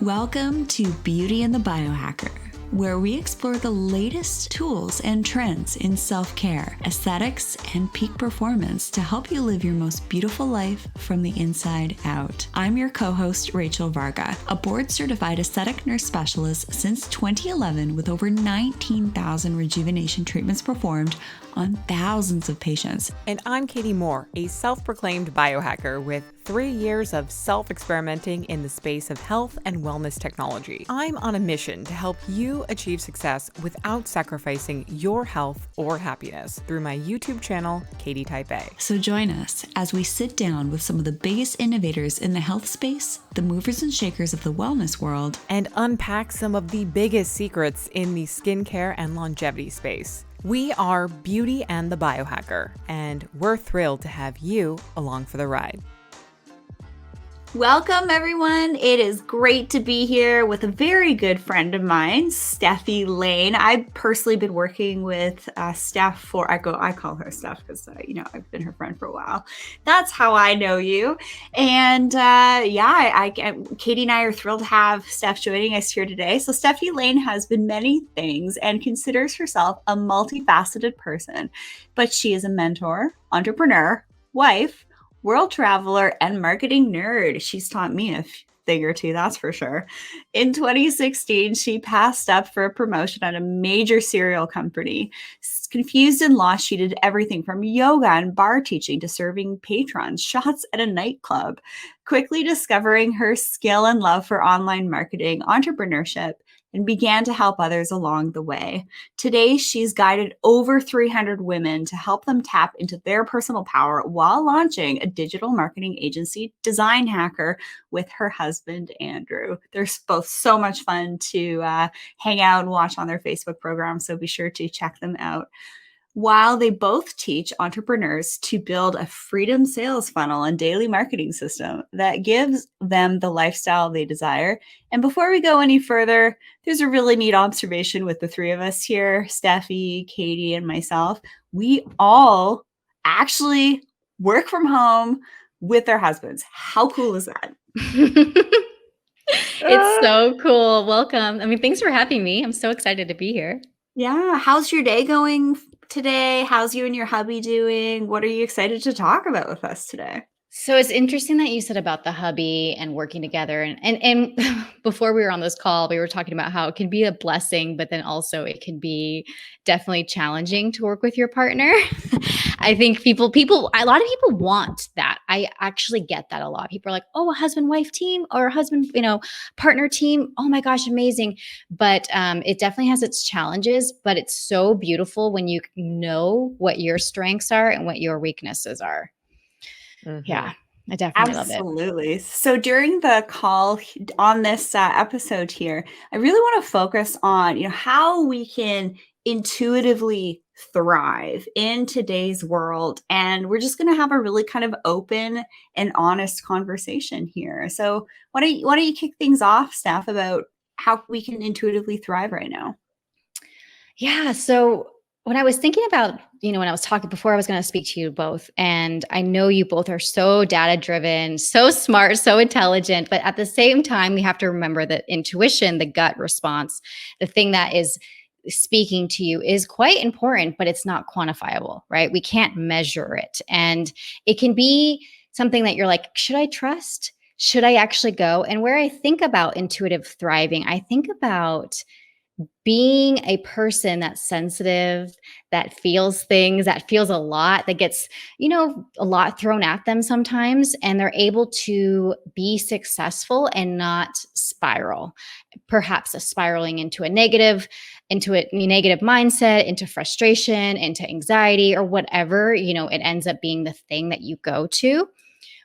Welcome to Beauty and the Biohacker, where we explore the latest tools and trends in self-care, aesthetics, and peak performance to help you live your most beautiful life from the inside out. I'm your co-host, Rachel Varga, a board-certified aesthetic nurse specialist since 2011 with over 19,000 rejuvenation treatments performed on thousands of patients. And I'm Katie Moore, a self-proclaimed biohacker with 3 years of self-experimenting in the space of health and wellness technology. I'm on a mission to help you achieve success without sacrificing your health or happiness through my YouTube channel, Katie Type A. So join us as we sit down with some of the biggest innovators in the health space, the movers and shakers of the wellness world, and unpack some of the biggest secrets in the skincare and longevity space. We are Beauty and the Biohacker, and we're thrilled to have you along for the ride. Welcome, everyone. It is great to be here with a very good friend of mine, Stefi Lane. I've personally been working with Stef for, I call her Stef because, I've been her friend for a while. That's how I know you. And Katie and I are thrilled to have Stef joining us here today. So Stefi Lane has been many things and considers herself a multifaceted person, but she is a mentor, entrepreneur, wife, world traveler, and marketing nerd. She's taught me a thing or two, that's for sure. In 2016, she passed up for a promotion at a major cereal company. Confused and lost, she did everything from yoga and bar teaching to serving patrons shots at a nightclub, quickly discovering her skill and love for online marketing, entrepreneurship, and began to help others along the way. Today, she's guided over 300 women to help them tap into their personal power while launching a digital marketing agency, Design Hacker, with her husband, Andrew. They're both so much fun to hang out and watch on their Facebook program, so be sure to check them out. While they both teach entrepreneurs to build a freedom sales funnel and daily marketing system that gives them the lifestyle they desire. And before we go any further, there's a really neat observation with the three of us here, Stefi, Katie, and myself. We all actually work from home with our husbands. How cool is that? It's so cool. Welcome. Thanks for having me. I'm so excited to be here. Yeah. How's your day going today? How's you and your hubby doing? What are you excited to talk about with us today? So it's interesting that you said about the hubby and working together. And before we were on this call, we were talking about how it can be a blessing, but then also it can be definitely challenging to work with your partner. I think a lot of people want that. I actually get that a lot. People are like, oh, a husband-wife team or a husband, partner team. Oh my gosh, amazing. But it definitely has its challenges, but it's so beautiful when you know what your strengths are and what your weaknesses are. Mm-hmm. Yeah, I definitely love it. Absolutely. So during the call on this episode here, I really want to focus on, how we can intuitively thrive in today's world. And we're just going to have a really kind of open and honest conversation here. So why don't you kick things off, Stef, about how we can intuitively thrive right now? Yeah. So when I was thinking about, when I was talking before, I was going to speak to you both. And I know you both are so data driven, so smart, so intelligent. But at the same time, we have to remember that intuition, the gut response, the thing that is speaking to you is quite important, but it's not quantifiable, right? We can't measure it. And it can be something that you're like, should I trust? Should I actually go? And where I think about intuitive thriving, I think about being a person that's sensitive, that feels things, that feels a lot, that gets, a lot thrown at them sometimes, and they're able to be successful and not spiral, perhaps spiraling into a negative mindset, into frustration, into anxiety, or whatever, it ends up being the thing that you go to.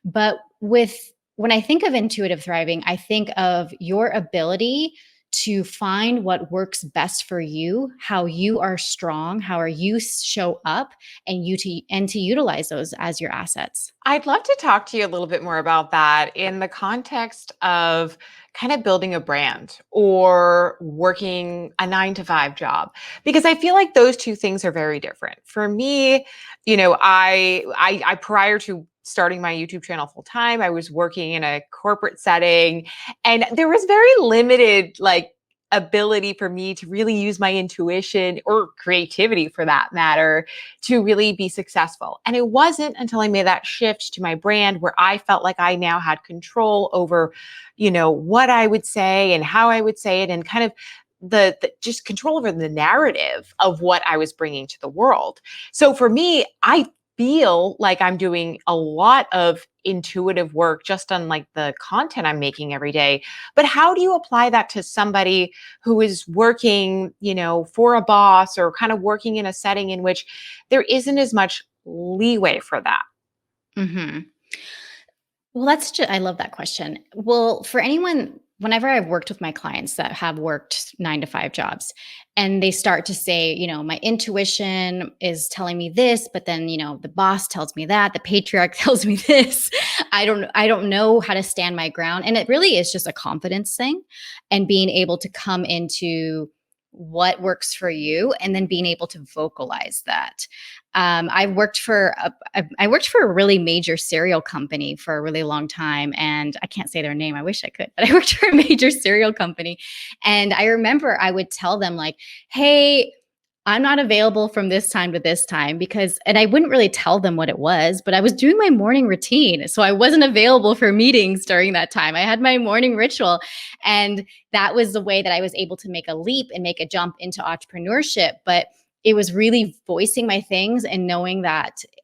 But when I think of intuitive thriving, I think of your ability to find what works best for you, how you are strong, how you show up, and to utilize those as your assets. I'd love to talk to you a little bit more about that in the context of kind of building a brand or working a 9-to-5 job, because I feel like those two things are very different. For me, I prior to starting my YouTube channel full time. I was working in a corporate setting, and there was very limited like ability for me to really use my intuition or creativity for that matter to really be successful. And it wasn't until I made that shift to my brand where I felt like I now had control over, what I would say and how I would say it, and kind of the just control over the narrative of what I was bringing to the world. So for me, I feel like I'm doing a lot of intuitive work just on like the content I'm making every day. But how do you apply that to somebody who is working, for a boss, or kind of working in a setting in which there isn't as much leeway for that? Mm-hmm. Well, I love that question. Well, for anyone, whenever I've worked with my clients that have worked 9 to 5 jobs and they start to say, my intuition is telling me this, but then, the boss tells me that, the patriarch tells me this. I don't know how to stand my ground. And it really is just a confidence thing, and being able to come into what works for you and then being able to vocalize that. I worked for a really major cereal company for a really long time, and I can't say their name. I wish I could, but I worked for a major cereal company, and I remember I would tell them like, "Hey, I'm not available from this time to this time," and I wouldn't really tell them what it was, but I was doing my morning routine. So I wasn't available for meetings during that time. I had my morning ritual. And that was the way that I was able to make a leap and make a jump into entrepreneurship. But it was really voicing my things and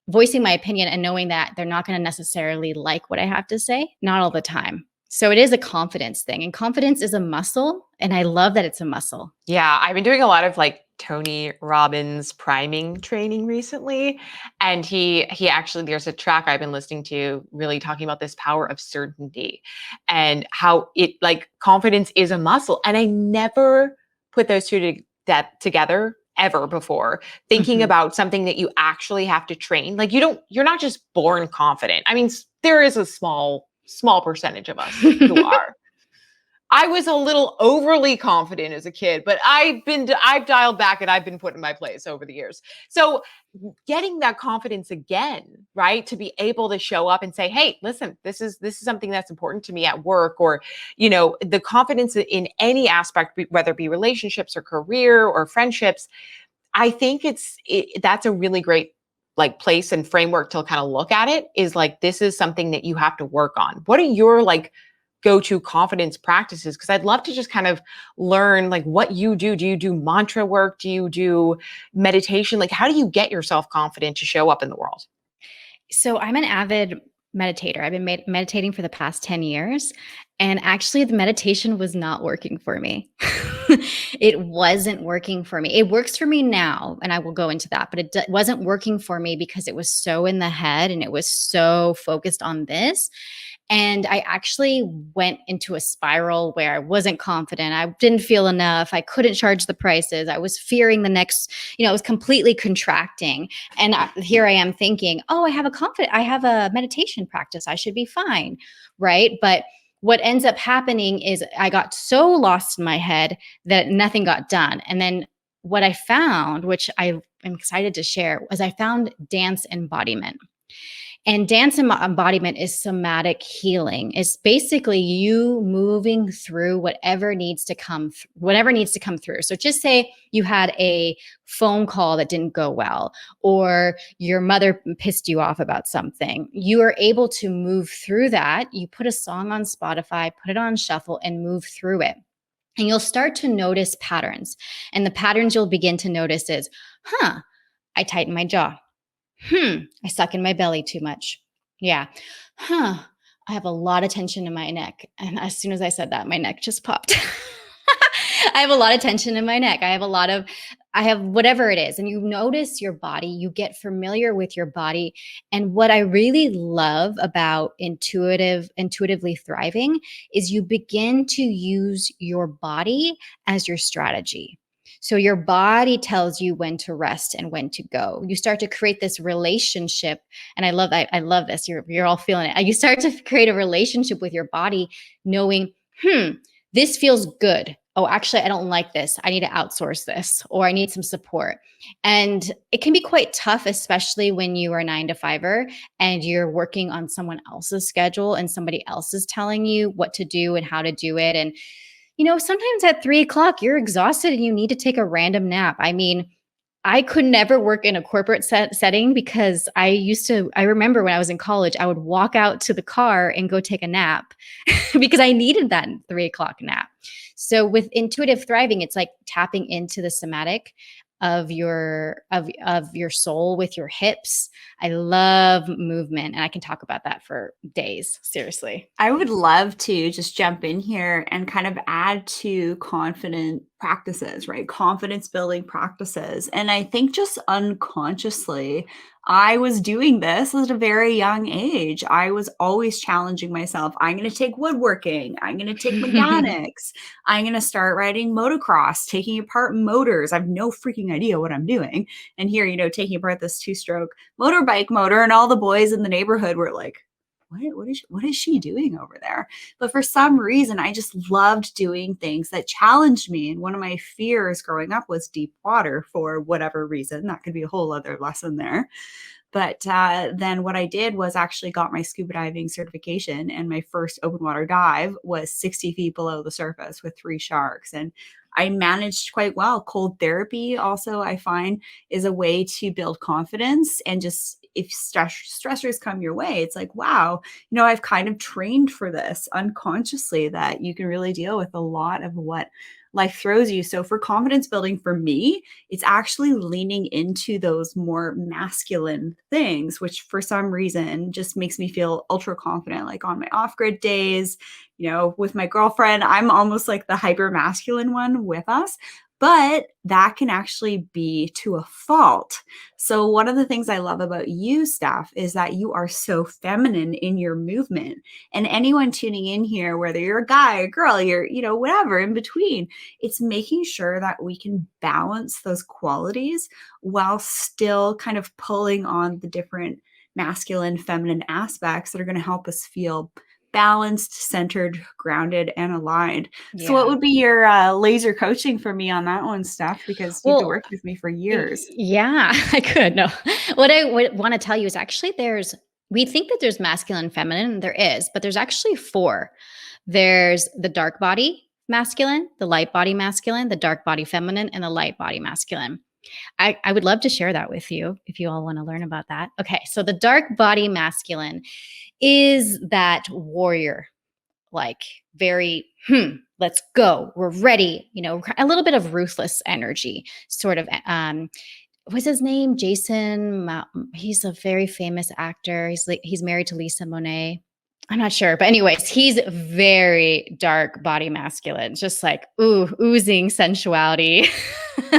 voicing my opinion and knowing that they're not going to necessarily like what I have to say, not all the time. So it is a confidence thing, and confidence is a muscle. And I love that it's a muscle. Yeah, I've been doing a lot of like Tony Robbins priming training recently. And he actually, there's a track I've been listening to really talking about this power of certainty and how it like confidence is a muscle. And I never put those two together ever before, thinking about something that you actually have to train. Like you're not just born confident. I mean, there is a small percentage of us who are. I was a little overly confident as a kid, but I've dialed back and I've been put in my place over the years. So getting that confidence again, right? To be able to show up and say, "Hey, listen, this is something that's important to me at work," or, the confidence in any aspect, whether it be relationships or career or friendships. I think that's a really great like place and framework to kind of look at it, is like, this is something that you have to work on. What are your like go-to confidence practices? Because I'd love to just kind of learn like what you do. Do you do mantra work? Do you do meditation? Like, how do you get yourself confident to show up in the world? So I'm an avid meditator. I've been meditating for the past 10 years. And actually, the meditation was not working for me. It wasn't working for me. It works for me now, and I will go into that, but it wasn't working for me because it was so in the head and it was so focused on this. And I actually went into a spiral where I wasn't confident. I didn't feel enough. I couldn't charge the prices. I was fearing the next, I was completely contracting. And here I am thinking, oh, I have a meditation practice. I should be fine. Right. But what ends up happening is I got so lost in my head that nothing got done. And then what I found, which I am excited to share, was I found dance embodiment. And dance embodiment is somatic healing. It's basically you moving through whatever needs to come through. So just say you had a phone call that didn't go well, or your mother pissed you off about something. You are able to move through that. You put a song on Spotify, put it on shuffle, and move through it. And you'll start to notice patterns. And the patterns you'll begin to notice is, I tighten my jaw. I suck in my belly too much. Yeah. I have a lot of tension in my neck. And as soon as I said that, my neck just popped. I have a lot of tension in my neck. I have whatever it is. And you notice your body, you get familiar with your body. And what I really love about intuitively thriving is you begin to use your body as your strategy. So your body tells you when to rest and when to go. You start to create this relationship. And I love that. I love this. You're all feeling it. You start to create a relationship with your body knowing, this feels good. oh, actually, I don't like this. I need to outsource this, or I need some support. And it can be quite tough, especially when you are a 9 to 5er and you're working on someone else's schedule and somebody else is telling you what to do and how to do it. And, sometimes at 3 o'clock, you're exhausted and you need to take a random nap. I mean, I could never work in a corporate setting because I remember when I was in college, I would walk out to the car and go take a nap because I needed that 3 o'clock nap. So with intuitive thriving, it's like tapping into the somatic of your soul with your hips. I love movement, and I can talk about that for days. Seriously. I would love to just jump in here and kind of add to confident practices, right? Confidence building practices. And I think just unconsciously, I was doing this at a very young age. I was always challenging myself. I'm going to take woodworking. I'm going to take mechanics. I'm going to start riding motocross, taking apart motors. I have no freaking idea what I'm doing. And here, taking apart this 2-stroke motorbike motor, and all the boys in the neighborhood were like, what is she doing over there? But for some reason, I just loved doing things that challenged me. And one of my fears growing up was deep water for whatever reason. That could be a whole other lesson there. But then what I did was actually got my scuba diving certification, and my first open water dive was 60 feet below the surface with 3 sharks. And I managed quite well. Cold therapy also, I find, is a way to build confidence. And just if stressors come your way, it's like, wow, I've kind of trained for this unconsciously, that you can really deal with a lot of what life throws you. So for confidence building, for me, it's actually leaning into those more masculine things, which for some reason just makes me feel ultra confident. Like on my off-grid days, with my girlfriend, I'm almost like the hyper masculine one with us. But that can actually be to a fault. So one of the things I love about you, Stef, is that you are so feminine in your movement. And anyone tuning in here, whether you're a guy, a girl, you're, whatever in between, it's making sure that we can balance those qualities while still kind of pulling on the different masculine, feminine aspects that are going to help us feel balanced, centered, grounded, and aligned. So what would be your laser coaching for me on that one, Stef? Because you could work with me for years. Yeah, I could. No, what I would want to tell you is actually we think that there's masculine and feminine. There is, but there's actually 4. There's the dark body masculine, the light body masculine, the dark body feminine, and the light body masculine. I would love to share that with you if you all want to learn about that. Okay, so the dark body masculine is that warrior, like very, let's go, we're ready, a little bit of ruthless energy, sort of. What's his name? Jason. He's a very famous actor. He's married to Lisa Monet. I'm not sure, but anyways, he's very dark body masculine, just like oozing sensuality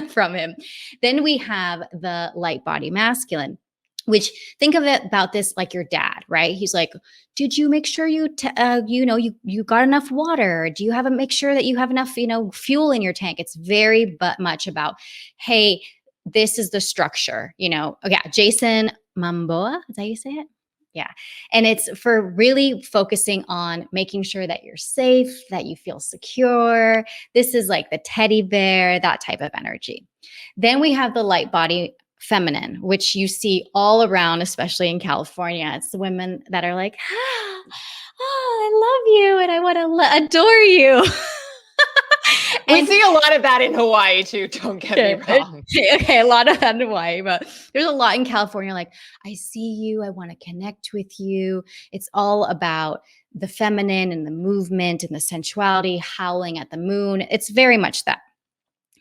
from him. Then we have the light body masculine, which think of it about this like your dad, right? He's like, did you make sure you got enough water? Do you make sure that you have enough, fuel in your tank? It's very much about, hey, this is the structure, Okay, Jason Momoa, is that how you say it? Yeah. And it's for really focusing on making sure that you're safe, that you feel secure. This is like the teddy bear, that type of energy. Then we have the light body feminine, which you see all around, especially in California. It's the women that are like, I love you and I want to adore you. We see a lot of that in Hawaii too, don't get me wrong. Okay, a lot of that in Hawaii, but there's a lot in California. Like, I see you, I want to connect with you. It's all about the feminine and the movement and the sensuality, howling at the moon. It's very much that.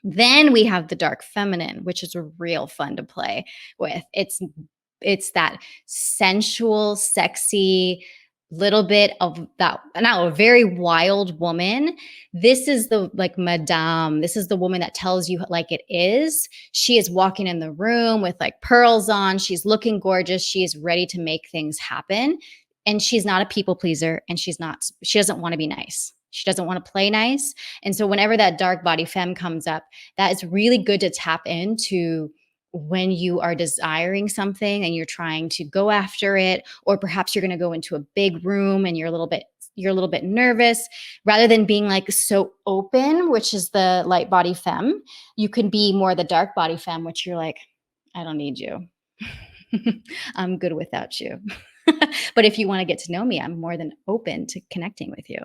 Then we have the dark feminine, which is real fun to play with. It's that sensual, sexy, little bit of that, now a very wild woman. This is the like madame. This is the woman that tells you like it is. She is walking in the room with like pearls on. She's looking gorgeous. She is ready to make things happen. And she's not a people pleaser. And she doesn't want to be nice. She doesn't want to play nice. And so whenever that dark body femme comes up, that is really good to tap into when you are desiring something and you're trying to go after it, or perhaps you're going to go into a big room and you're a little bit you're a little bit nervous, rather than being like so open, which is the light body femme, you can be more the dark body femme, which you're like, I don't need you. I'm good without you. But if you want to get to know me, I'm more than open to connecting with you.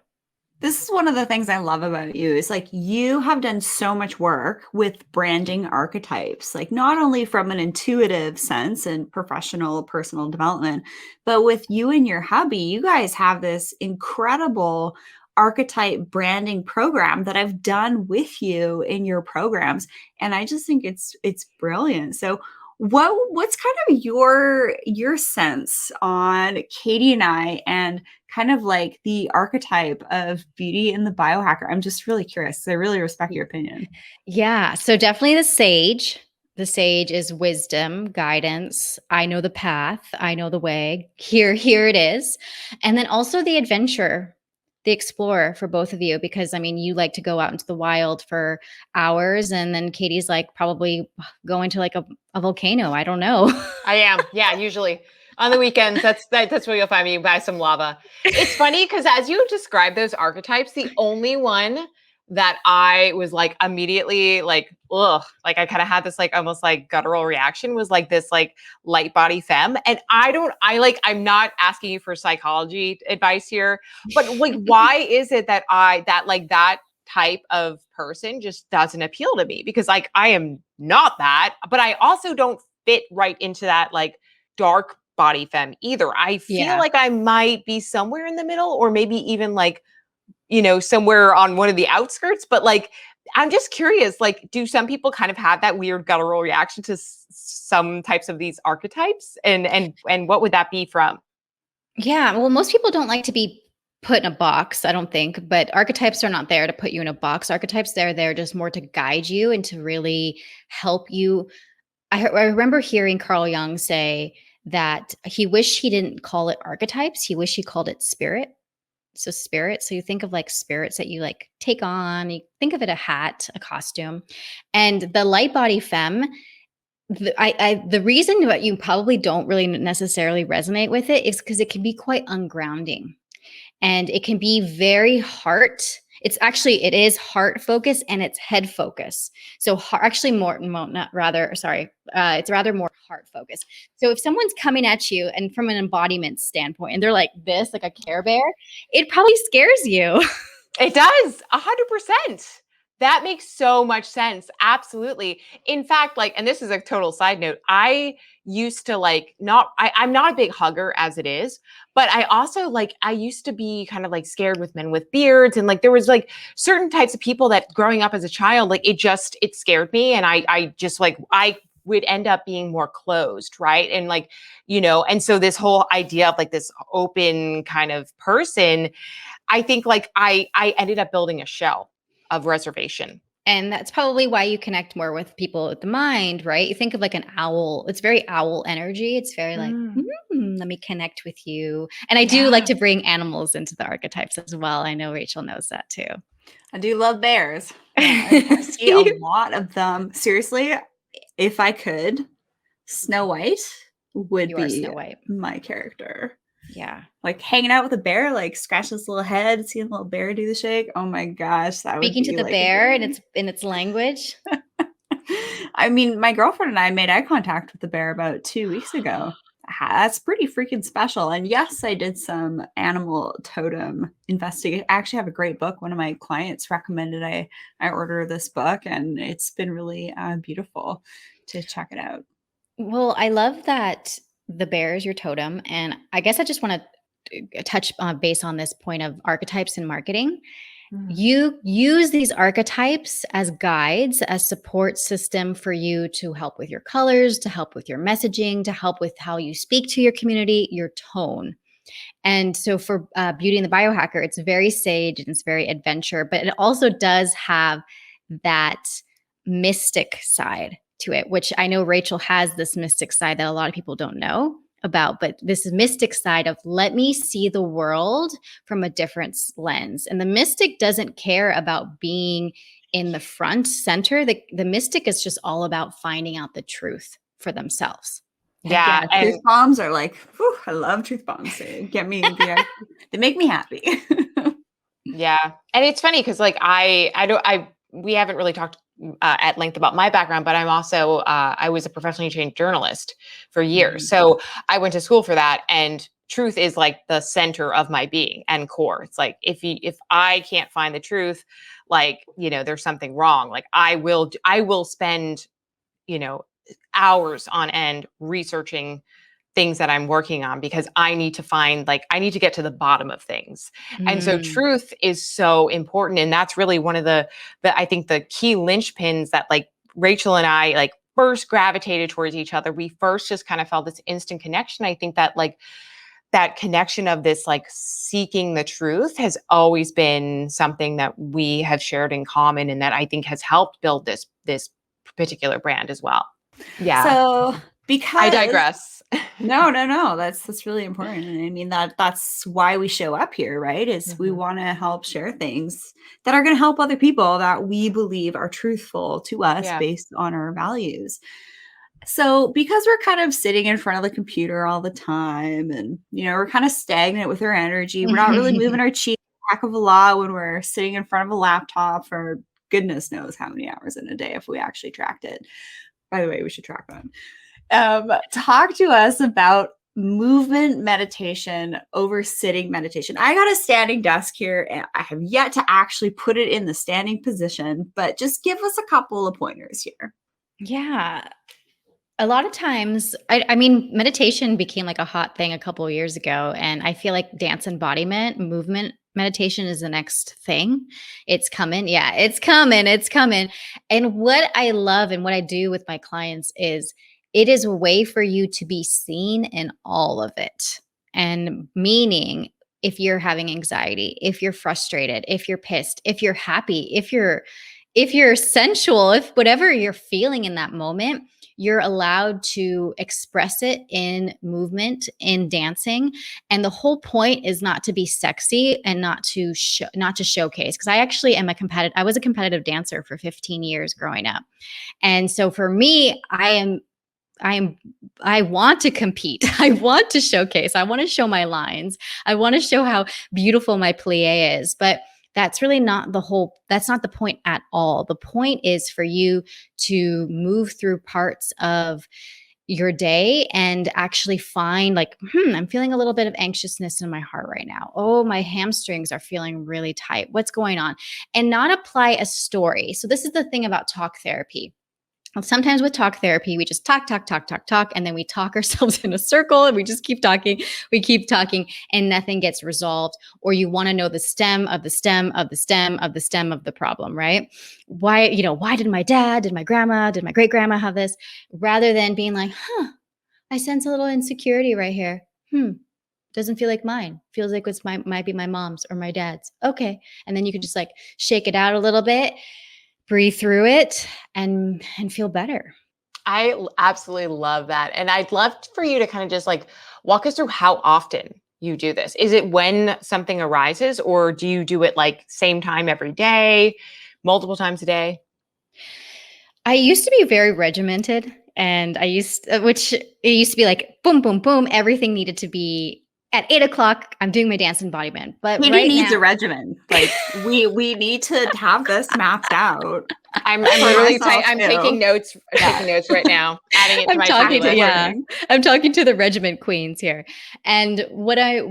This is one of the things I love about you is like you have done so much work with branding archetypes, like not only from an intuitive sense and professional personal development, but with you and your hubby, you guys have this incredible archetype branding program that I've done with you in your programs. And I just think it's brilliant. So what's kind of your sense on Katie and I and kind of like the archetype of beauty in the biohacker? I'm just really curious. I really respect your opinion. Yeah. So definitely the sage. The sage is wisdom, guidance. I know the path. I know the way. Here it is. And then also the adventure, the explorer for both of you, because I mean, you like to go out into the wild for hours. And then Katie's like probably going to like a volcano. I don't know. I am. Yeah, usually on the weekends. That's where you'll find me by some lava. It's funny because as you describe those archetypes, the only one that I was like immediately like, ugh, like I kind of had this like almost like guttural reaction was like this like light body femme. And I'm not asking you for psychology advice here, but like, why is it that that type of person just doesn't appeal to me? Because like I am not that, but I also don't fit right into that like dark body femme either. I feel like I might be somewhere in the middle, or maybe even like, somewhere on one of the outskirts. But like, I'm just curious, like, do some people kind of have that weird guttural reaction to some types of these archetypes? And what would that be from? Yeah. Well, most people don't like to be put in a box, I don't think, but archetypes are not there to put you in a box. Archetypes, they're there just more to guide you and to really help you. I remember hearing Carl Jung say that he wished he didn't call it archetypes. He wished he called it spirit. So spirit. So you think of like spirits that you like take on. You think of it a hat, a costume, and the light body femme. The reason that you probably don't really necessarily resonate with it is because it can be quite ungrounding, and it can be very it is heart focus and it's head focus. So actually it's rather more heart focus. So if someone's coming at you and from an embodiment standpoint and they're like this, like a Care Bear, it probably scares you. It does 100%. That makes so much sense. Absolutely. In fact, like, and this is a total side note, I used to like I'm not a big hugger as it is, but I also like, I used to be kind of like scared with men with beards. And like, there was like certain types of people that growing up as a child, like it scared me. And I just like, I would end up being more closed. Right. And like, and so this whole idea of like this open kind of person, I think like I ended up building a shell of reservation. And that's probably why you connect more with people with the mind, right? You think of like an owl. It's very owl energy. It's very like, let me connect with you. And I do like to bring animals into the archetypes as well. I know Rachel knows that too. I do love bears. I see a lot of them. Seriously, if I could, Snow White would be Snow White. my character. Yeah. Like hanging out with a bear, like scratch his little head, seeing a little bear do the shake. Oh my gosh. That Speaking would be to the like bear and in its language. I mean, my girlfriend and I made eye contact with the bear about 2 weeks ago. That's pretty freaking special. And yes, I did some animal totem investigation. I actually have a great book. One of my clients recommended I order this book, and it's been really beautiful to check it out. Well, I love that the bear is your totem. And I guess I just want to touch base on this point of archetypes in marketing. You use these archetypes as guides, as support system for you to help with your colors, to help with your messaging, to help with how you speak to your community, your tone. And so for Beauty and the Biohacker, it's very sage and it's very adventure, but it also does have that mystic side to it, which I know Rachel has this mystic side that a lot of people don't know about, but this mystic side of let me see the world from a different lens. And the mystic doesn't care about being in the front center. The mystic is just all about finding out the truth for themselves. Yeah. Yeah, truth bombs are like, whew, I love truth bombs. They get me, they make me happy. Yeah. And it's funny because like we haven't really talked at length about my background, but I'm also, I was a professionally trained journalist for years. So I went to school for that. And truth is like the center of my being and core. It's like, if I can't find the truth, like, there's something wrong. Like I will spend, hours on end researching things that I'm working on because I need to get to the bottom of things. And so Mm. truth is so important. And that's really one of the I think the key linchpins that like Rachel and I like first gravitated towards each other. We first just kind of felt this instant connection. I think that like that connection of this like seeking the truth has always been something that we have shared in common and that I think has helped build this particular brand as well. Yeah. So because I digress. No, that's really important. And I mean that's why we show up here, right? Is we want to help share things that are going to help other people that we believe are truthful to us based on our values. So because we're kind of sitting in front of the computer all the time and we're kind of stagnant with our energy, we're not really moving our cheek a heck of a lot when we're sitting in front of a laptop for goodness knows how many hours in a day if we actually tracked it. By the way, we should track that. Talk to us about movement meditation over sitting meditation. I got a standing desk here and I have yet to actually put it in the standing position, but just give us a couple of pointers here. Yeah. A lot of times, I mean, meditation became like a hot thing a couple of years ago. And I feel like dance embodiment, movement meditation is the next thing. It's coming. Yeah, it's coming. It's coming. And what I love and what I do with my clients is it is a way for you to be seen in all of it. And meaning, if you're having anxiety, if you're frustrated, if you're pissed, if you're happy, if you're sensual, if whatever you're feeling in that moment, you're allowed to express it in movement, in dancing. And the whole point is not to be sexy and not to showcase. Because I was a competitive dancer for 15 years growing up. And so for me, I want to compete. I want to showcase. I want to show my lines. I want to show how beautiful my plie is. But that's really that's not the point at all. The point is for you to move through parts of your day and actually find like, I'm feeling a little bit of anxiousness in my heart right now. Oh, my hamstrings are feeling really tight. What's going on? And not apply a story. So this is the thing about talk therapy. Sometimes with talk therapy, we just talk, and then we talk ourselves in a circle and we just keep talking, and nothing gets resolved. Or you want to know the stem of the stem of the stem of the stem of the problem, right? Why did my dad, did my grandma, did my great grandma have this? Rather than being like, I sense a little insecurity right here. Doesn't feel like mine. Feels like it's might be my mom's or my dad's. Okay. And then you can just like shake it out a little bit, breathe through it, and feel better. I absolutely love that. And I'd love for you to kind of just like walk us through how often you do this. Is it when something arises, or do you do it like same time every day, multiple times a day? I used to be very regimented, and it used to be like boom, boom, boom. Everything needed to be at 8:00. I'm doing my dance embodiment, but Katie right needs now, a regimen. Like we need to have this mapped out. I'm literally I'm taking notes right now, adding it to my to-do list. I'm talking to the regiment queens here. And what I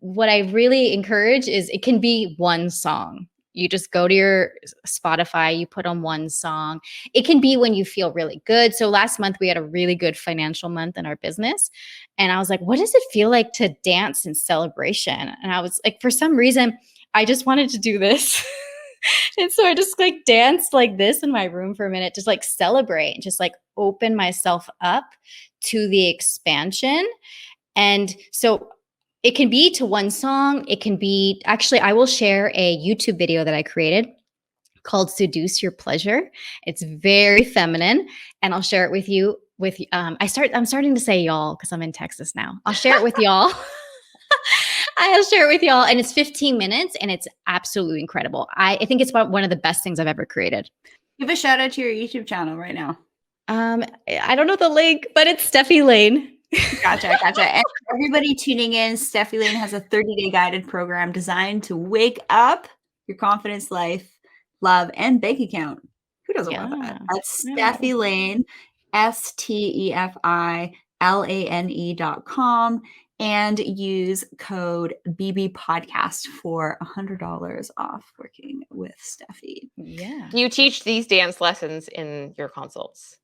really encourage is it can be one song. You just go to your Spotify, you put on one song. It can be when you feel really good. So last month we had a really good financial month in our business. And I was like, what does it feel like to dance in celebration? And I was like, for some reason, I just wanted to do this. And so I just like danced like this in my room for a minute, just like celebrate and just like open myself up to the expansion. And so it can be to one song. It can be, actually, I will share a YouTube video that I created called Seduce Your Pleasure. It's very feminine, and I'll share it with you I'm starting to say y'all because I'm in Texas now. I'll share it with y'all. I'll share it with y'all, and it's 15 minutes, and it's absolutely incredible. I think it's one of the best things I've ever created. Give a shout out to your YouTube channel right now. I don't know the link, but it's Stefi Lane. Gotcha. And everybody tuning in, Stefi Lane has a 30-day guided program designed to wake up your confidence, life, love, and bank account. Who doesn't want that? That's Stefi Lane, STEFILANE.com, and use code BBPodcast for $100 off working with Stefi. Yeah. Do you teach these dance lessons in your consults?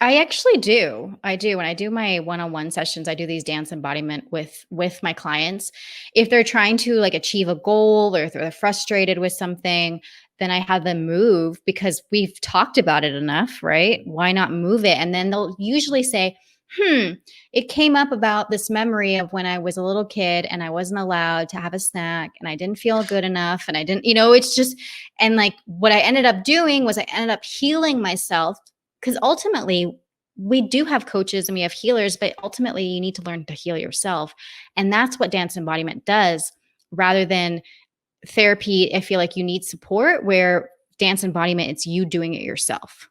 I actually do. I do. When I do my one-on-one sessions, I do these dance embodiment with my clients. If they're trying to like achieve a goal or if they're frustrated with something, then I have them move because we've talked about it enough, right? Why not move it? And then they'll usually say, it came up about this memory of when I was a little kid and I wasn't allowed to have a snack and I didn't feel good enough. And I didn't, it's just, and like what I ended up doing was I ended up healing myself. Because ultimately, we do have coaches and we have healers, but ultimately you need to learn to heal yourself. And that's what dance embodiment does rather than therapy. I feel like you need support where dance embodiment, it's you doing it yourself,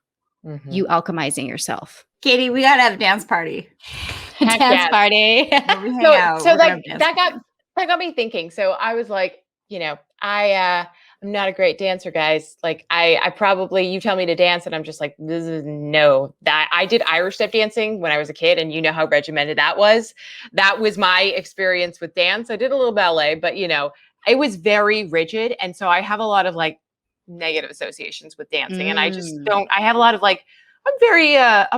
you alchemizing yourself. Katie, we got to have a dance party. Dance party. So like that got me thinking. So I was like, I'm not a great dancer, guys. Like I probably, you tell me to dance and I'm just like, no. That I did Irish step dancing when I was a kid and you know how regimented that was. That was my experience with dance. I did a little ballet, but it was very rigid. And so I have a lot of like negative associations with dancing. And I just I have a lot of like, I'm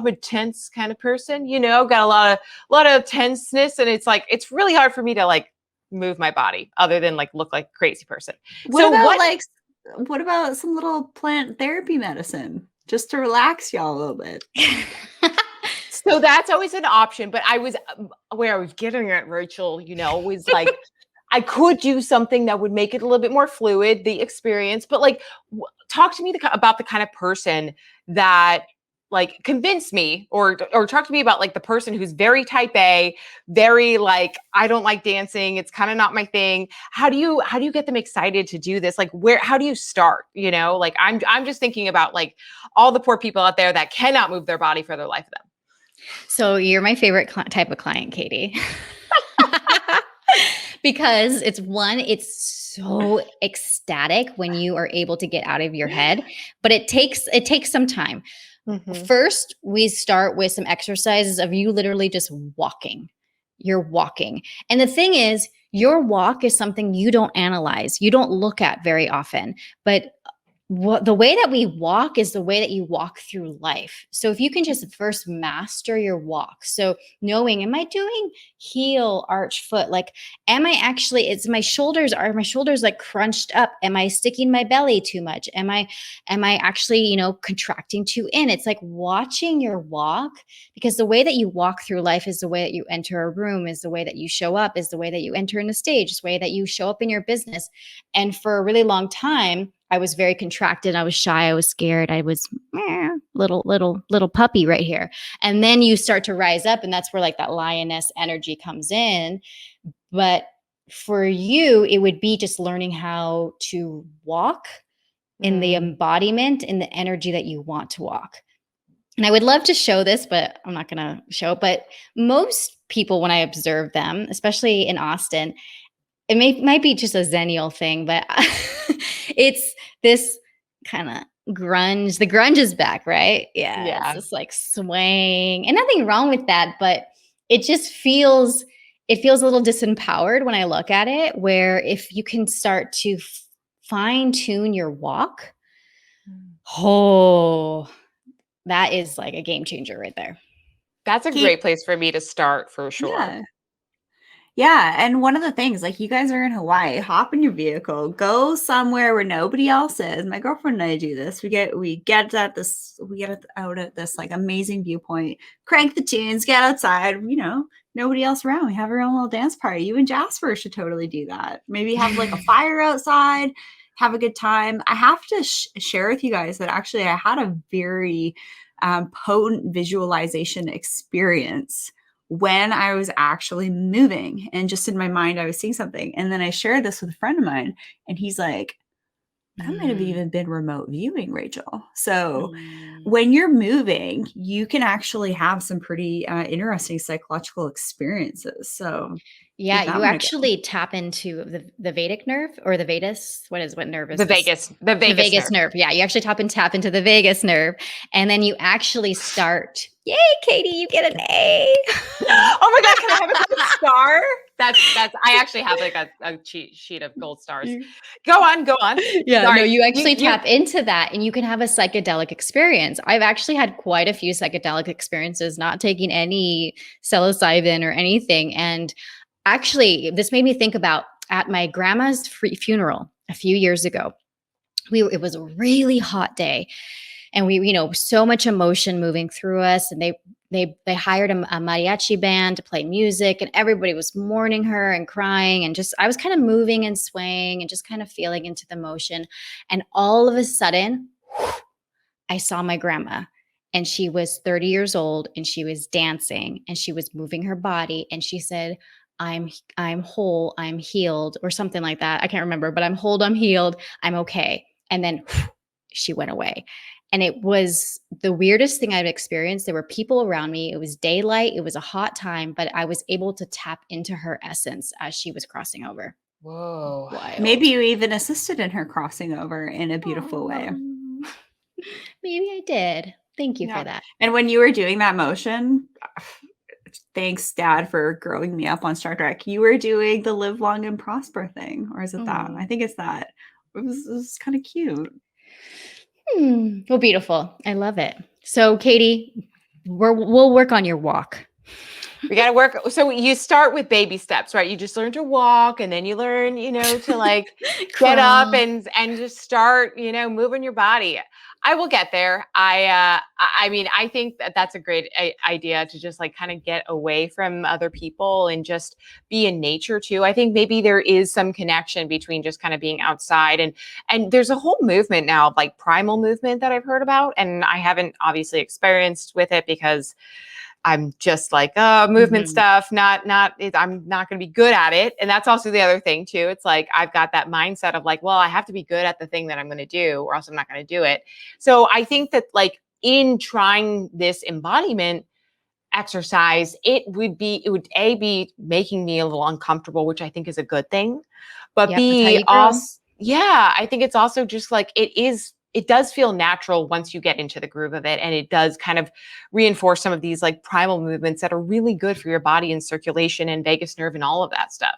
a tense kind of person, got a lot of tenseness. And it's like, it's really hard for me to like move my body other than like look like a crazy person. What about some little plant therapy medicine just to relax y'all a little bit? So that's always an option, but where I was getting at, Rachel, was like, I could do something that would make it a little bit more fluid, the experience, but like, talk to me about the kind of person that like convince me or talk to me about like the person who's very type A, very like, I don't like dancing. It's kind of not my thing. How do you get them excited to do this? Like how do you start? Like I'm just thinking about like all the poor people out there that cannot move their body for their life of them. So you're my favorite type of client, Katie. Because it's so ecstatic when you are able to get out of your head, but it takes some time. First, we start with some exercises of you literally just walking. You're walking. And the thing is, your walk is something you don't analyze. You don't look at very often, but the way that we walk is the way that you walk through life. So if you can just first master your walk. So knowing, am I doing heel, arch foot? Like, am I actually, are my shoulders like crunched up? Am I sticking my belly too much? Am I actually, contracting too in? It's like watching your walk, because the way that you walk through life is the way that you enter a room, is the way that you show up, is the way that you enter in a stage, is the way that you show up in your business. And for a really long time, I was very contracted. I was shy. I was scared. I was little puppy right here. And then you start to rise up, and that's where like that lioness energy comes in. But for you, it would be just learning how to walk in the embodiment, in the energy that you want to walk. And I would love to show this, but I'm not going to show it. But most people, when I observe them, especially in Austin, it might be just a Zennial thing, but it's this kind of grunge. The grunge is back, right? Yeah. It's just like swaying, and nothing wrong with that, but it just feels a little disempowered when I look at it, where if you can start to fine tune your walk, that is like a game changer right there. That's a great place for me to start for sure. Yeah. And one of the things, like, you guys are in Hawaii, hop in your vehicle, go somewhere where nobody else is. My girlfriend and I do this. We get out at this like amazing viewpoint, crank the tunes, get outside, nobody else around. We have our own little dance party. You and Jasper should totally do that. Maybe have like a fire outside, have a good time. I have to share with you guys that actually I had a very potent visualization experience when I was actually moving, and just in my mind, I was seeing something. And then I shared this with a friend of mine, and he's like, that might have even been remote viewing, Rachel. So Mm. when you're moving, you can actually have some pretty interesting psychological experiences. So Yeah, keep that you one a go. actually tap into the Vedic nerve or the Vedas. What nerve is The this? the The Vegas vagus nerve. nerve. Yeah, you actually tap into the vagus nerve, and then you actually start. Yay, Katie, you get an A. Oh my God, can I have a gold star? That's I actually have like a cheat sheet of gold stars. Go on. Yeah, Sorry. no, you actually tap into that and you can have a psychedelic experience. I've actually had quite a few psychedelic experiences, not taking any psilocybin or anything. And actually, this made me think about at my grandma's funeral a few years ago. It was a really hot day, and we so much emotion moving through us, and they hired a mariachi band to play music, and everybody was mourning her and crying, and just I was kind of moving and swaying and just kind of feeling into the motion. And all of a sudden, I saw my grandma, and she was 30 years old, and she was dancing and she was moving her body, and she said, I'm whole, I'm healed, or something like that. I can't remember, but I'm whole, I'm healed, I'm okay. And then she went away. And it was the weirdest thing I've experienced. There were people around me. It was daylight. It was a hot time, but I was able to tap into her essence as she was crossing over. Whoa. Wild. Maybe you even assisted in her crossing over in a beautiful way. Maybe I did. Thank you for that. And when you were doing that motion, thanks, Dad, for growing me up on Star Trek. You were doing the live long and prosper thing, or is it that? I think it's that. It was kind of cute. Well, beautiful. I love it. So, Katie, we'll work on your walk. We got to work. So you start with baby steps, right? You just learn to walk, and then you learn, to like get up and just start, moving your body. I will get there. I mean, I think that's a great idea to just like kind of get away from other people and just be in nature too. I think maybe there is some connection between just kind of being outside and there's a whole movement now of like primal movement that I've heard about, and I haven't obviously experienced with it because I'm just like, movement stuff, I'm not going to be good at it. And that's also the other thing too. It's like, I've got that mindset of like, well, I have to be good at the thing that I'm going to do or else I'm not going to do it. So I think that like in trying this embodiment exercise, it would be making me a little uncomfortable, which I think is a good thing. But B, also, yeah, I think it's also just like, it does feel natural once you get into the groove of it. And it does kind of reinforce some of these like primal movements that are really good for your body and circulation and vagus nerve and all of that stuff.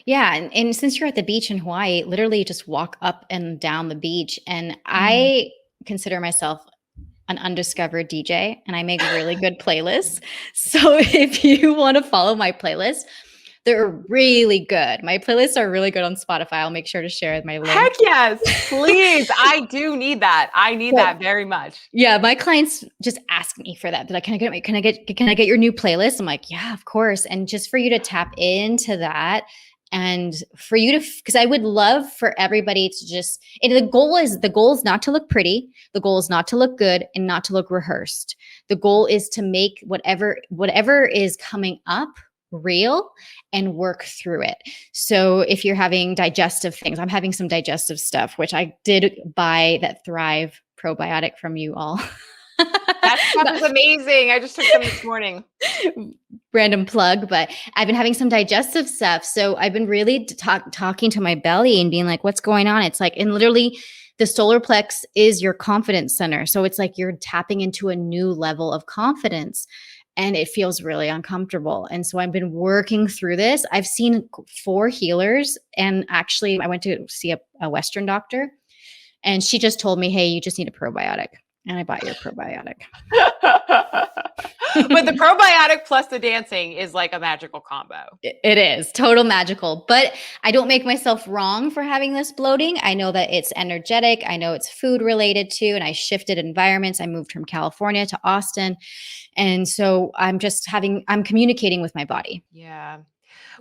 Yeah. And since you're at the beach in Hawaii, literally just walk up and down the beach. And I consider myself an undiscovered DJ, and I make really good playlists. So if you want to follow my playlist, they're really good. My playlists are really good on Spotify. I'll make sure to share my link. Heck yes, please. I do need that. I need that very much. Yeah, my clients just ask me for that. They're like, can I get your new playlist? I'm like, yeah, of course. And just for you to tap into that, and for you to, because I would love for everybody to just, and the goal is not to look pretty. The goal is not to look good and not to look rehearsed. The goal is to make whatever is coming up real and work through it. So if you're having digestive things, I'm having some digestive stuff, which I did buy that Thrive probiotic from you all. That stuff is amazing. I just took some this morning. Random plug, but I've been having some digestive stuff. So I've been really talking to my belly and being like, what's going on? It's like, and literally the solar plex is your confidence center. So it's like you're tapping into a new level of confidence. And it feels really uncomfortable. And so I've been working through this. I've seen 4 healers. And actually, I went to see a Western doctor. And she just told me, hey, you just need a probiotic. And I bought your probiotic. But the probiotic plus the dancing is like a magical combo. It is total magical, but I don't make myself wrong for having this bloating. I know that it's energetic. I know it's food related too. And I shifted environments. I moved from California to Austin. And so I'm communicating with my body. Yeah.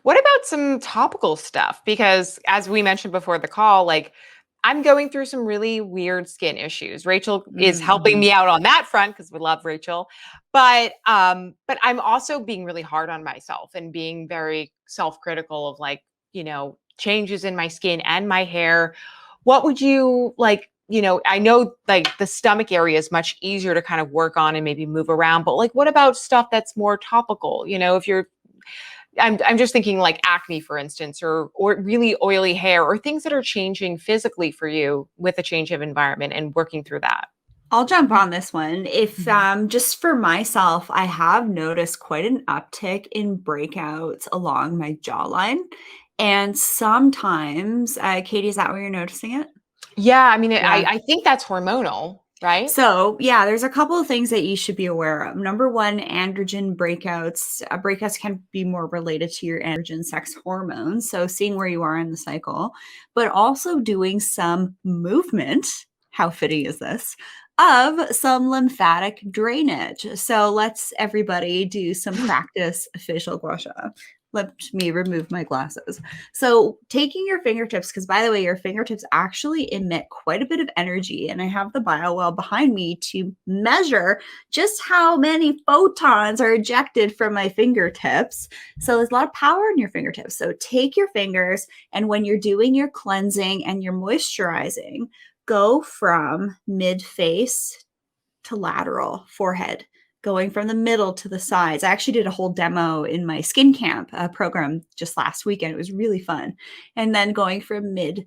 What about some topical stuff? Because as we mentioned before the call, like I'm going through some really weird skin issues. Rachel is helping me out on that front because we love Rachel. But I'm also being really hard on myself and being very self-critical of like, changes in my skin and my hair. what would you like, I know like the stomach area is much easier to kind of work on and maybe move around, but like, what about stuff that's more topical? If I'm just thinking like acne, for instance, or really oily hair, or things that are changing physically for you with a change of environment and working through that. I'll jump on this one. If just for myself, I have noticed quite an uptick in breakouts along my jawline. And sometimes, Katie, is that where you're noticing it? Yeah, I mean, I think that's hormonal, right? So, yeah, there's a couple of things that you should be aware of. Number one, androgen breakouts. Breakouts can be more related to your androgen sex hormones. So, seeing where you are in the cycle, but also doing some movement. How fitting is this? Of some lymphatic drainage. So, let's everybody do some practice facial gua sha. Let me remove my glasses. So taking your fingertips, because by the way, your fingertips actually emit quite a bit of energy. And I have the BioWell behind me to measure just how many photons are ejected from my fingertips. So there's a lot of power in your fingertips. So take your fingers, and when you're doing your cleansing and your moisturizing, go from mid-face to lateral forehead, going from the middle to the sides. I actually did a whole demo in my skin camp program just last weekend. It was really fun. And then going from mid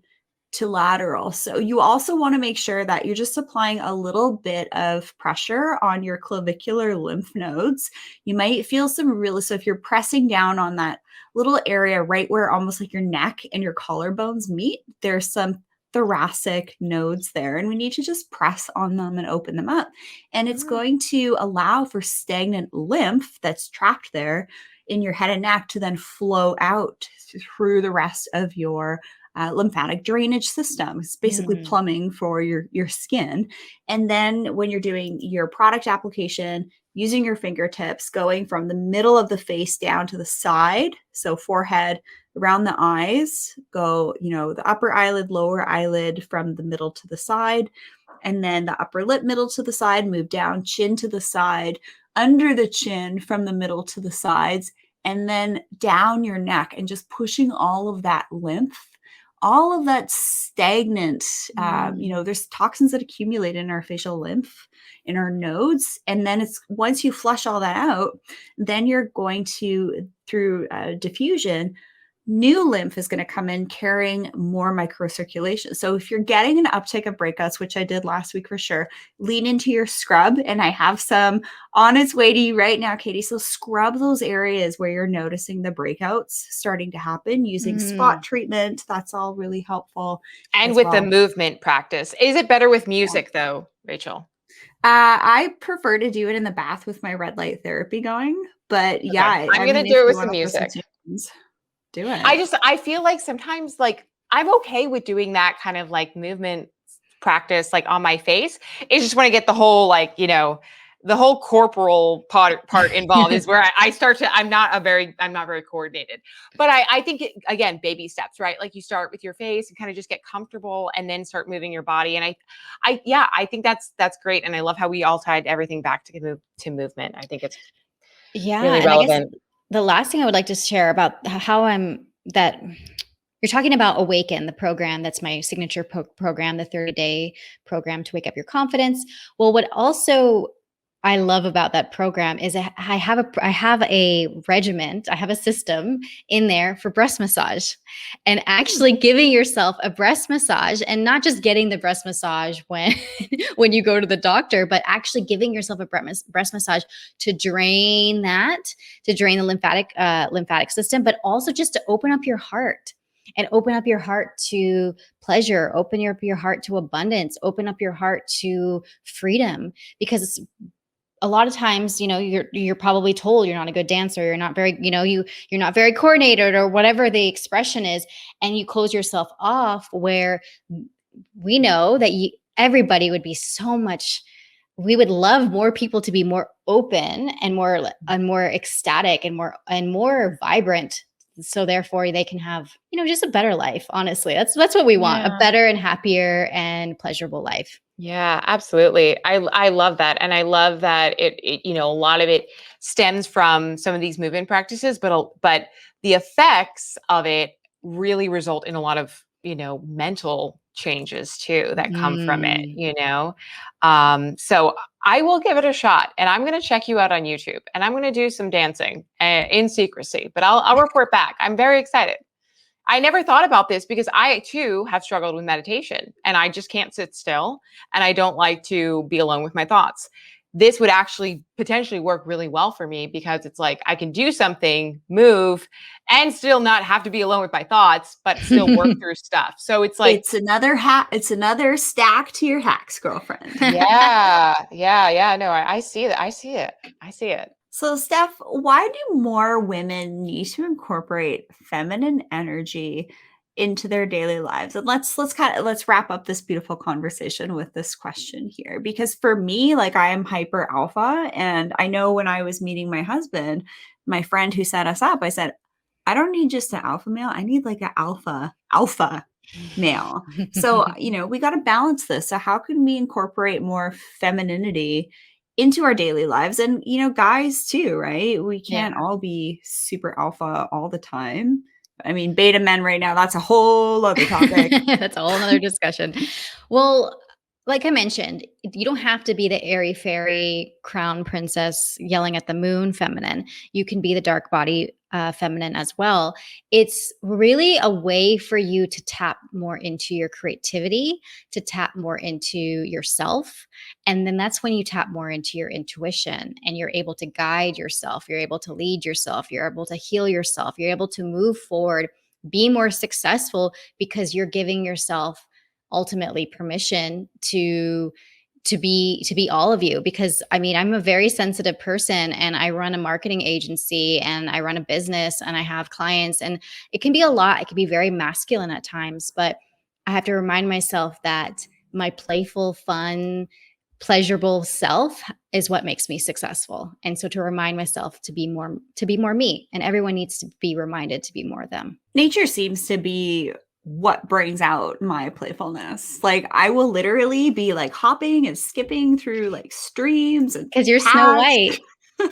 to lateral. So you also want to make sure that you're just applying a little bit of pressure on your clavicular lymph nodes. You might feel so if you're pressing down on that little area right where almost like your neck and your collarbones meet, there's some thoracic nodes there, and we need to just press on them and open them up. And it's going to allow for stagnant lymph that's trapped there in your head and neck to then flow out through the rest of your lymphatic drainage system. It's basically plumbing for your skin. And then when you're doing your product application, using your fingertips, going from the middle of the face down to the side, so forehead, around the eyes, go, the upper eyelid, lower eyelid from the middle to the side, and then the upper lip, middle to the side, move down, chin to the side, under the chin from the middle to the sides, and then down your neck, and just pushing all of that lymph, all of that stagnant, there's toxins that accumulate in our facial lymph, in our nodes. And then once you flush all that out, then you're going to, through diffusion, new lymph is going to come in carrying more microcirculation. So if you're getting an uptick of breakouts, which I did last week for sure, lean into your scrub. And I have some on its way to you right now, Katie. So scrub those areas where you're noticing the breakouts starting to happen using spot treatment. That's all really helpful. And with the movement practice. Is it better with music though, Rachel? I prefer to do it in the bath with my red light therapy going. But yeah, I'm going to do it with some music. Do it. I feel like sometimes like I'm okay with doing that kind of like movement practice like on my face. It's just when I get the whole like, the whole corporal part involved is where I start to, I'm not very coordinated, but I think again, baby steps, right? Like you start with your face and kind of just get comfortable and then start moving your body. And I think that's great. And I love how we all tied everything back to movement. I think it's really relevant. The last thing I would like to share about how that you're talking about Awaken, the program that's my signature program, the 30-day program to wake up your confidence. Well, what also I love about that program is I have a regiment, I have a system in there for breast massage, and actually giving yourself a breast massage, and not just getting the breast massage when when you go to the doctor, but actually giving yourself a breast massage to drain the lymphatic system, but also just to open up your heart. And open up your heart to pleasure, open up your heart to abundance, open up your heart to freedom. Because a lot of times, you're probably told you're not a good dancer, you're not very, you're not very coordinated, or whatever the expression is, and you close yourself off, where we know that everybody would be so much. We would love more people to be more open and more ecstatic and more vibrant. So therefore they can have, just a better life. Honestly, that's what we want, a better and happier and pleasurable life. Yeah, absolutely. I love that. And I love that it a lot of it stems from some of these movement practices, but the effects of it really result in a lot of, mental changes too that come from it, Mm. you know? So I will give it a shot, and I'm going to check you out on YouTube, and I'm going to do some dancing in secrecy, but I'll report back. I'm very excited. I never thought about this because I too have struggled with meditation, and I just can't sit still, and I don't like to be alone with my thoughts. This would actually potentially work really well for me because it's like I can do something, move, and still not have to be alone with my thoughts, but still work through stuff. So it's like, It's another hack. It's another stack to your hacks, girlfriend. yeah. No, I see it. I see it. I see it. So, Steph, why do more women need to incorporate feminine energy into their daily lives? And let's wrap up this beautiful conversation with this question here. Because for me, like, I am hyper alpha, and I know when I was meeting my husband, my friend who set us up, I said, I don't need just an alpha male. I need like an alpha male. So, we got to balance this. So, how can we incorporate more femininity into our daily lives? And, guys too, right? We can't all be super alpha all the time. I mean, beta men right now, that's a whole other topic. That's a whole nother discussion. Well, like I mentioned, you don't have to be the airy fairy crown princess yelling at the moon feminine. You can be the dark body feminine as well. It's really a way for you to tap more into your creativity, to tap more into yourself. And then that's when you tap more into your intuition, and you're able to guide yourself. You're able to lead yourself. You're able to heal yourself. You're able to move forward, be more successful, because you're giving yourself ultimately permission to be all of you. Because I mean, I'm a very sensitive person, and I run a marketing agency, and I run a business, and I have clients, and it can be a lot. It can be very masculine at times, but I have to remind myself that my playful, fun, pleasurable self is what makes me successful. And so to remind myself to be more me, and everyone needs to be reminded to be more them. Nature seems to be what brings out my playfulness. Like, I will literally be like hopping and skipping through like streams and Because you're Snow paths. White.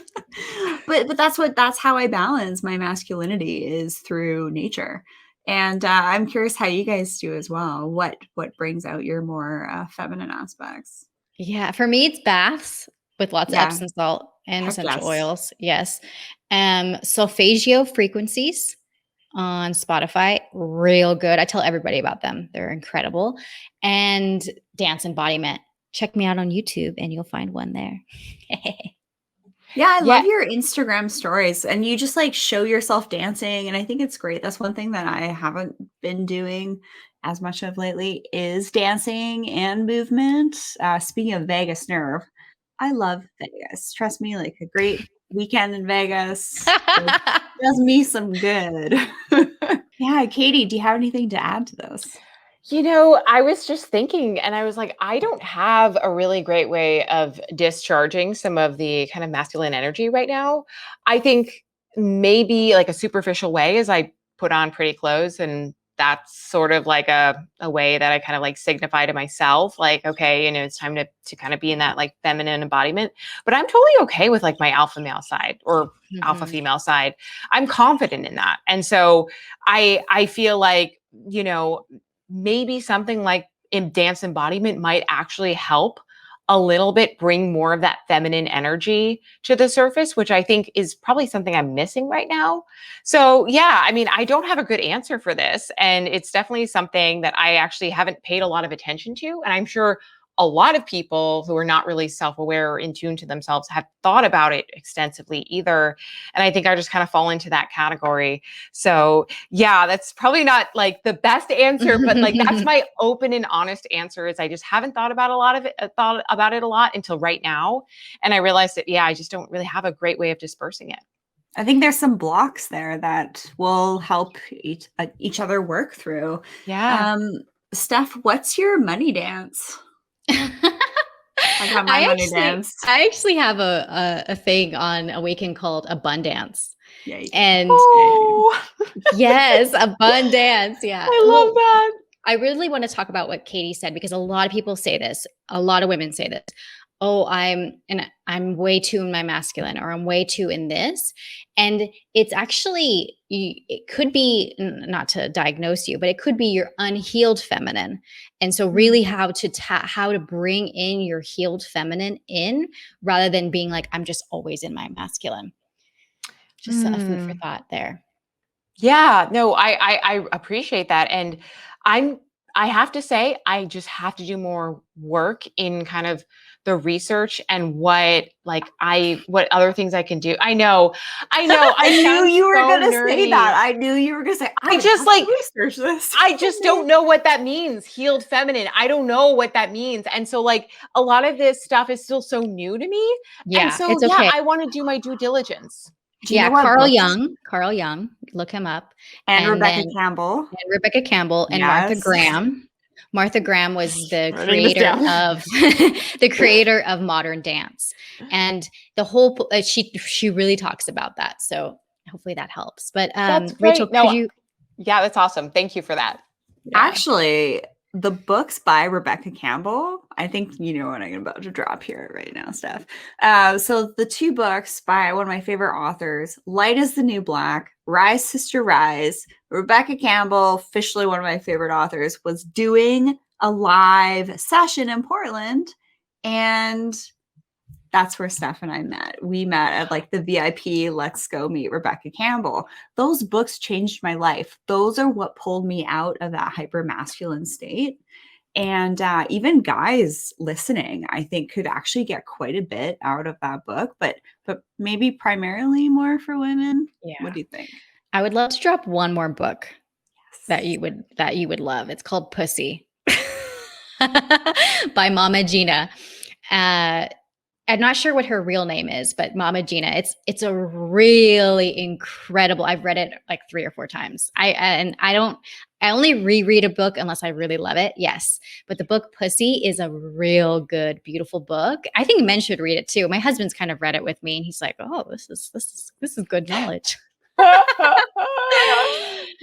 but that's how I balance my masculinity, is through nature. And I'm curious how you guys do as well. What brings out your more feminine aspects? Yeah, for me, it's baths with lots of Yeah, Epsom salt and heck essential yes. oils. Yes. Solfeggio frequencies on Spotify, real good. I tell everybody about them. They're incredible. And dance embodiment. Check me out on YouTube and you'll find one there. Yeah, I Yeah. love your Instagram stories, and you just like show yourself dancing, and I think it's great. That's one thing that I haven't been doing as much of lately, is dancing and movement. Speaking of vagus nerve, I love Vegas. Trust me, like a great weekend in Vegas does me some good. Yeah, Katie, do you have anything to add to this? I was just thinking, and I was like, I don't have a really great way of discharging some of the kind of masculine energy right now. I think maybe like a superficial way is I put on pretty clothes, and that's sort of like a way that I kind of like signify to myself, like, okay, it's time to kind of be in that like feminine embodiment. But I'm totally okay with like my alpha male side or alpha female side. I'm confident in that. And so I feel like, maybe something like in dance embodiment might actually help a little bit bring more of that feminine energy to the surface, which I think is probably something I'm missing right now. So yeah, I mean, I don't have a good answer for this. And it's definitely something that I actually haven't paid a lot of attention to. And I'm sure a lot of people who are not really self-aware or in tune to themselves have thought about it extensively either. And I think I just kind of fall into that category. So yeah, that's probably not like the best answer, but like that's my open and honest answer, is I just haven't thought about it a lot until right now. And I realized that, yeah, I just don't really have a great way of dispersing it. I think there's some blocks there that will help each other work through. Yeah. Steph, what's your money dance? I got my money dance. I actually have a thing on a weekend called Abundance. Yeah. And yes, Abundance. Yeah. I love that. I really want to talk about what Katie said, because a lot of people say this. A lot of women say this. oh, I'm way too in my masculine, or I'm way too in this. And it's actually, it could be, not to diagnose you, but it could be your unhealed feminine. And so really how to bring in your healed feminine in, rather than being like, I'm just always in my masculine. Just a food for thought there. Yeah, no, I appreciate that. And I have to say, I just have to do more work in kind of the research and what other things I can do. I know. I knew sound you were so gonna say that. nerdy. I knew you were gonna say, I just have like to research this. I just don't know what that means. Healed feminine. I don't know what that means. And so like a lot of this stuff is still so new to me. And Yeah, so it's yeah, okay. I want to do my due diligence. Do you Yeah, know what books? Carl Jung, look him up. And Rebecca Then Campbell. Rebecca Campbell and Martha Yes. Graham. Martha Graham was the Writing this creator down. of modern dance, and the whole she really talks about that. So hopefully that helps. But That's Rachel, great. No, could you? yeah, that's awesome. Thank you for that. Yeah. Actually, the books by Rebecca Campbell, I think you know what I'm about to drop here right now, Steph. So the two books by one of my favorite authors, Light is the New Black, Rise Sister Rise. Rebecca Campbell, officially one of my favorite authors, was doing a live session in Portland, and that's where Steph and I met. We met at like the VIP Let's Go Meet Rebecca Campbell. Those books changed my life. Those are what pulled me out of that hyper masculine state. And even guys listening, I think, could actually get quite a bit out of that book, but maybe primarily more for women. Yeah. What do you think? I would love to drop one more book that you would love. It's called Pussy by Mama Gina. I'm not sure what her real name is, but Mama Gina. It's a really incredible. I've read it like 3 or 4 times. I only reread a book unless I really love it. Yes, but the book Pussy is a real good, beautiful book. I think men should read it too. My husband's kind of read it with me, and he's like, "Oh, this is good knowledge."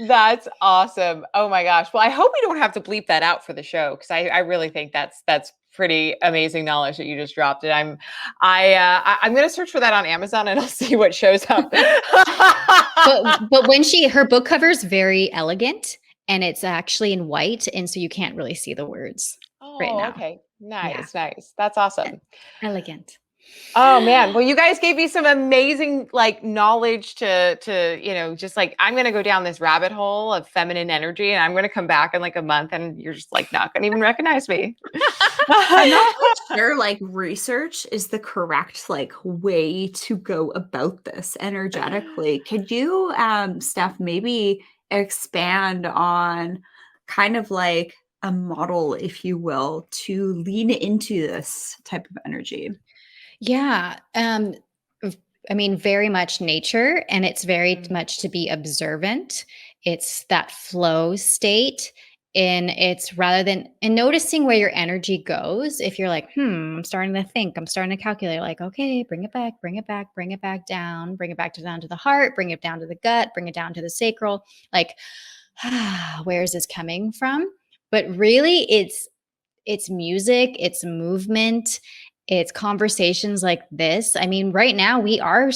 That's awesome. Oh my gosh. Well, I hope we don't have to bleep that out for the show, because I really think that's pretty amazing knowledge that you just dropped. And I'm going to search for that on Amazon, and I'll see what shows up. but when her book cover is very elegant, and it's actually in white, and so you can't really see the words right now. Okay. Nice. That's awesome. Elegant. Oh man. Well, you guys gave me some amazing like knowledge to, just like, I'm going to go down this rabbit hole of feminine energy, and I'm going to come back in like a month, and you're just like not going to even recognize me. I'm not sure like research is the correct like way to go about this energetically. Could you, Steph, maybe expand on kind of like a model, if you will, to lean into this type of energy? Yeah. I mean, very much nature, and it's very much to be observant. It's that flow state. And it's rather than noticing where your energy goes. If you're like, I'm starting to think, I'm starting to calculate, like, okay, bring it back, bring it back, bring it back down, bring it back down to the heart, bring it down to the gut, bring it down to the sacral. Like, where is this coming from? But really, it's music, it's movement, it's conversations like this. I mean, right now we are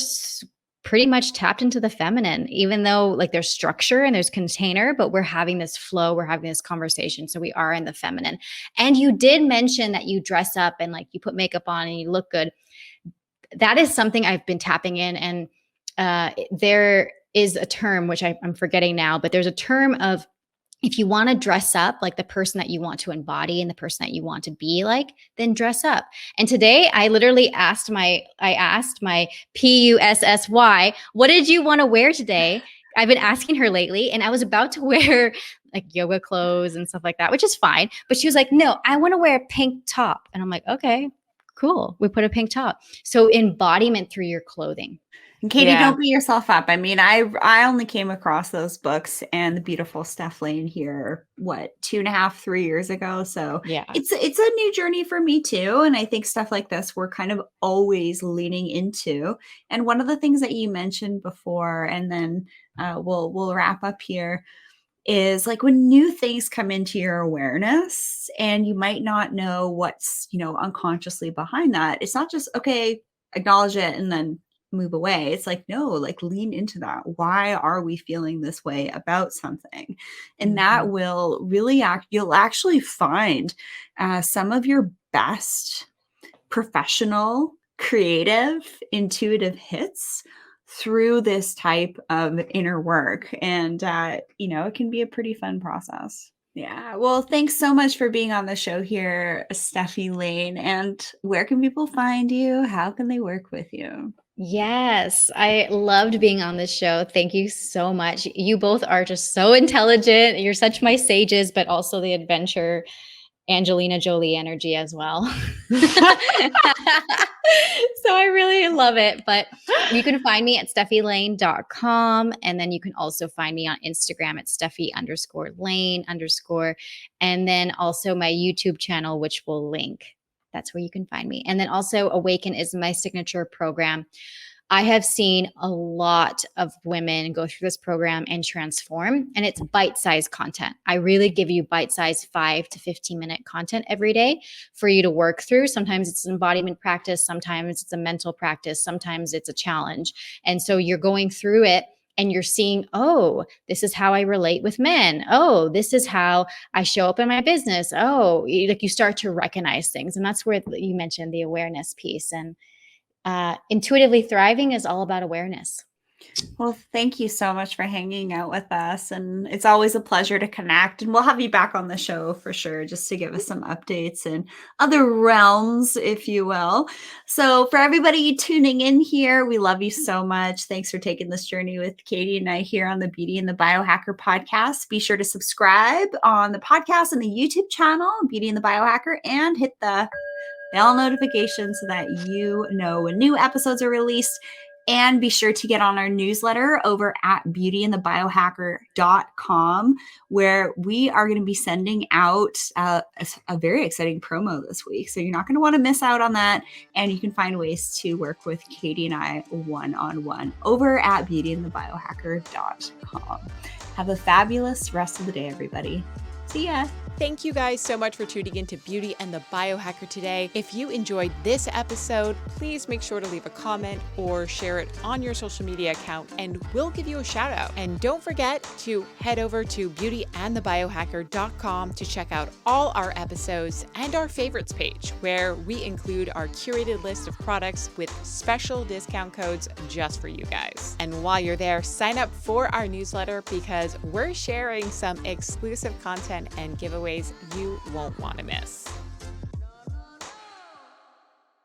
pretty much tapped into the feminine, even though like there's structure and there's container, but we're having this flow, we're having this conversation. So we are in the feminine. And you did mention that you dress up and like you put makeup on and you look good. That is something I've been tapping in. And there is a term, which I'm forgetting now, but there's a term of, if you want to dress up like the person that you want to embody and the person that you want to be like, then dress up. And today I literally asked my PUSSY, what did you want to wear today? I've been asking her lately, and I was about to wear like yoga clothes and stuff like that, which is fine. But she was like, no, I want to wear a pink top. And I'm like, okay, cool. We put a pink top. So embodiment through your clothing. And Katie, don't beat yourself up. I mean, I only came across those books and the beautiful Stefi Lane here, 2.5, 3 years ago. So yeah, it's a new journey for me too. And I think stuff like this, we're kind of always leaning into. And one of the things that you mentioned before, and then we'll wrap up here, is like when new things come into your awareness and you might not know what's, unconsciously behind that. It's not just, okay, acknowledge it and then move away. It's like, no, like lean into that. Why are we feeling this way about something? And that will really you'll actually find some of your best professional, creative, intuitive hits through this type of inner work. And, it can be a pretty fun process. Yeah. Well, thanks so much for being on the show here, Stefi Lane. And where can people find you? How can they work with you? Yes, I loved being on this show. Thank you so much. You both are just so intelligent. You're such my sages, but also the adventure Angelina Jolie energy as well. So I really love it. But you can find me at stefilane.com. And then you can also find me on Instagram at Steffi_Lane_. And then also my YouTube channel, which will link. That's where you can find me. And then also Awaken is my signature program. I have seen a lot of women go through this program and transform, and it's bite-sized content. I really give you bite-sized 5 to 15-minute content every day for you to work through. Sometimes it's an embodiment practice. Sometimes it's a mental practice. Sometimes it's a challenge. And so you're going through it and you're seeing, oh, this is how I relate with men. Oh, this is how I show up in my business. Oh, like you start to recognize things. And that's where you mentioned the awareness piece. And intuitively thriving is all about awareness. Well, thank you so much for hanging out with us. And it's always a pleasure to connect. And we'll have you back on the show for sure, just to give us some updates in other realms, if you will. So for everybody tuning in here, we love you so much. Thanks for taking this journey with Katie and I here on the Beauty and the Biohacker podcast. Be sure to subscribe on the podcast and the YouTube channel, Beauty and the Biohacker, and hit the bell notification so that you know when new episodes are released. And be sure to get on our newsletter over at beautyandthebiohacker.com, where we are going to be sending out a very exciting promo this week. So you're not going to want to miss out on that. And you can find ways to work with Katie and I one-on-one over at beautyandthebiohacker.com. Have a fabulous rest of the day, everybody. See ya. Thank you guys so much for tuning into Beauty and the Biohacker today. If you enjoyed this episode, please make sure to leave a comment or share it on your social media account and we'll give you a shout out. And don't forget to head over to beautyandthebiohacker.com to check out all our episodes and our favorites page, where we include our curated list of products with special discount codes just for you guys. And while you're there, sign up for our newsletter because we're sharing some exclusive content and giveaways you won't want to miss.